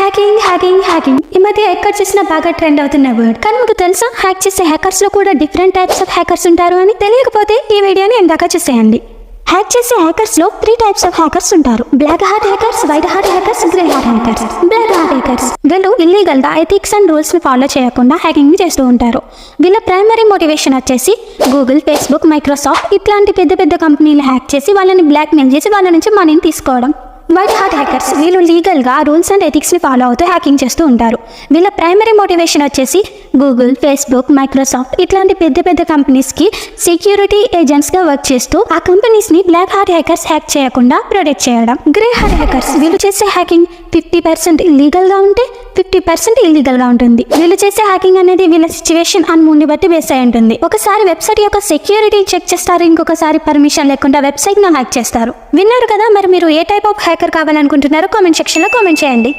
Hacking hacking hacking ఈ మధ్య ఎక్కడ చూసినా బాగా ట్రెండ్ అవుతున్న వర్డ్. కానీ మీకు తెలుసా హ్యాక్ చేసే హ్యాకర్స్ లో కూడా డిఫరెంట్ టైప్స్ ఆఫ్ హ్యాకర్స్ ఉంటారు అని? తెలియకపోతే ఈ వీడియోని ఇందాక చూసేయండి. హ్యాక్ చేసే హ్యాకర్స్ లో 3 టైప్స్ ఆఫ్ హ్యాకర్స్ ఉంటారు. Black hat hackers, white hat hackers, grey hat hackers. Black hat hackers వీళ్ళు ఇల్లీగల్ గా ఎథిక్స్ అండ్ రూల్స్ ని ఫాలో చేయకుండా హ్యాకింగ్ చేస్తూ ఉంటారు. వీళ్ళ ప్రైమరీ మోటివేషన్ వచ్చేసి గూగుల్, ఫేస్బుక్, మైక్రోసాఫ్ట్ ఇట్లాంటి పెద్ద పెద్ద కంపెనీలు హ్యాక్ చేసి వాళ్ళని బ్లాక్ మెయిల్ చేసి వాళ్ళ నుంచి మనీని తీసుకోవడం. వైట్ హార్ట్ హ్యాకర్స్ వీళ్ళు లీగల్గా రూల్స్ అండ్ ఎథిక్స్ని ఫాలో అవుతూ హ్యాకింగ్ చేస్తూ ఉంటారు. వీళ్ళ ప్రైమరీ మోటివేషన్ వచ్చేసి గూగుల్, ఫేస్బుక్, మైక్రోసాఫ్ట్ ఇట్లాంటి పెద్ద పెద్ద కంపెనీస్కి సెక్యూరిటీ ఏజెంట్స్గా వర్క్ చేస్తూ ఆ కంపెనీస్ని బ్లాక్ హార్ట్ హ్యాకర్స్ హ్యాక్ చేయకుండా ప్రొటెక్ట్ చేయడం. గ్రే హార్ట్ హ్యాకర్స్ వీళ్ళు చేసే హ్యాకింగ్ 50% లీగల్గా ఉంటే 50% ఇల్లీగల్గా ఉంటుంది. వీళ్ళు చేసే హ్యాకింగ్ అనేది వీళ్ళ సిచ్యువేషన్ అండ్ మూడ్ని బట్టి బేస్ అయి ఉంటుంది. ఒకసారి వెబ్సైట్ యొక్క సెక్యూరిటీ చెక్ చేస్తారు, ఇంకొకసారి పర్మిషన్ లేకుండా వెబ్సైట్ను హ్యాక్ చేస్తారు. విన్నారు కదా, మరి మీరు ఏ టైప్ ఆఫ్ హ్యాకర్ కావాలనుకుంటున్నారో కామెంట్ సెక్షన్లో కామెంట్ చేయండి.